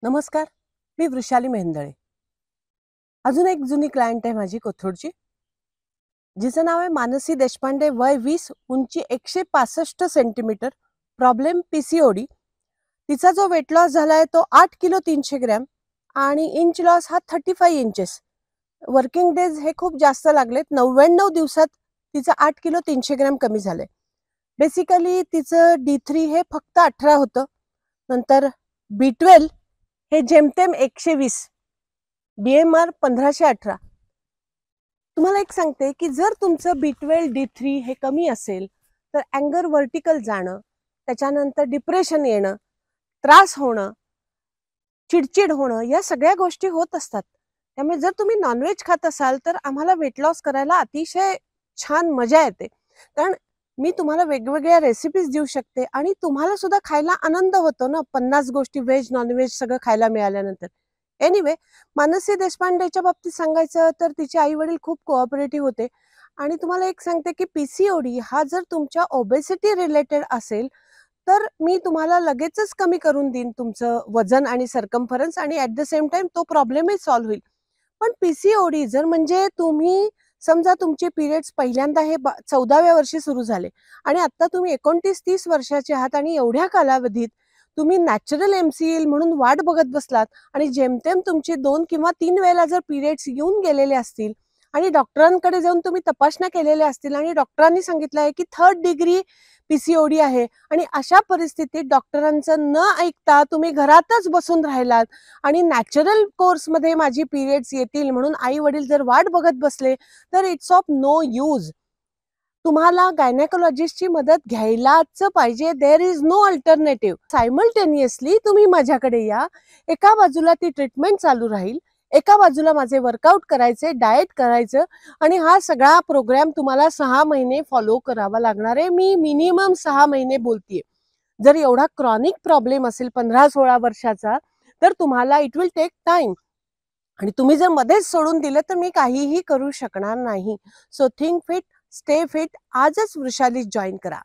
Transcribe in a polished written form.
नमस्कार, मी वृषाली मेहेंदळे. अजून एक जुनी क्लायंट आहे माझी कोथरूडची. जिचं नाव आहे मानसी देशपांडे, वय 20, उंची 165 सेंटीमीटर, प्रॉब्लेम पीसीओडी. तिचा जो वेट लॉस झालाय तो 8 किलो 300 ग्रॅम आणि इंच लॉस हा 35 इंचेस. वर्किंग डेज हे खूप जास्त लागलेत. 99 दिवसात तिचं 8 किलो 300 ग्रॅम कमी झालंय. बेसिकली तिचं D3 हे फक्त 18 होतं. नंतर B12 हे जेमतेम 120, BMR 1518. तुम्हाला एक सांगते की जर तुमचं B12 D3 हे कमी असेल तर अँगर व्हर्टिकल जाणं, त्याच्यानंतर डिप्रेशन येणं, त्रास होणं, चिडचिड होणं, या सगळ्या गोष्टी होत असतात. त्यामुळे जर तुम्ही नॉनव्हेज खात असाल तर आम्हाला वेट लॉस करायला अतिशय छान मजा येते. कारण मी तुम्हाला वेगवेगळ्या रेसिपीज देऊ शकते आणि तुम्हाला सुद्धा खायला आनंद होतो ना, 50 गोष्टी व्हेज नॉनव्हेज सगळं खायला मिळाल्यानंतर. एनिवे, मानसी देशपांडेच्या बाबतीत सांगायचं तर तिचे आई वडील खूप कोऑपरेटिव्ह होते. आणि तुम्हाला एक सांगते की पीसीओडी हा जर तुमच्या ओबेसिटी रिलेटेड असेल तर मी तुम्हाला लगेचच कमी करून देईन तुमचं वजन आणि सर्कम्फरन्स, आणि ऍट द सेम टाइम तो प्रॉब्लेमही सॉल्व्ह होईल. पण पीसीओडी जर म्हणजे तुम्ही समजा तुमचे पिरियड्स पहिल्यांदा हे 14व्या वर्षी सुरू झाले आणि आता तुम्ही 29-30 वर्षाचे आहात आणि एवढ्या कालावधीत तुम्ही नॅचरल एमसीएल म्हणून वाट बघत बसलात आणि जेमतेम तुमचे 2 किंवा 3 वेळेला जर पिरियड्स येऊन गेलेले असतील आणि डॉक्टरांकडे जाऊन तुम्ही तपासण्या केलेल्या असतील आणि डॉक्टरांनी सांगितलं आहे की 3rd डिग्री पीसीओडी आहे, आणि अशा परिस्थितीत डॉक्टरांचं न ऐकता तुम्ही घरातच बसून राहिलात आणि नॅचरल कोर्समध्ये माझी पिरियड्स येतील म्हणून आई वडील जर वाट बघत बसले तर इट्स ऑफ नो यूज. तुम्हाला गायनेकोलॉजिस्टची मदत घ्यायलाच पाहिजे. There is no alternative. Simultaneously तुम्ही माझ्याकडे या. एका बाजूला ती ट्रीटमेंट चालू राहील, एका बाजूला माझे वर्कआउट करायचे, डाएट करायचं, आणि हा सगळा प्रोग्राम तुम्हाला 6 महिने फॉलो करावा लागणार आहे. मी मिनिमम 6 महिने बोलतीये. जर एवढा क्रॉनिक प्रॉब्लेम असेल 15-16 वर्षाचा तर तुम्हाला इट विल टेक टाइम, आणि तुम्ही जर मध्येच सोडून दिलं तर मी काहीही करू शकणार नाही. So think fit, stay fit. आजच वृषाली जॉईन करा.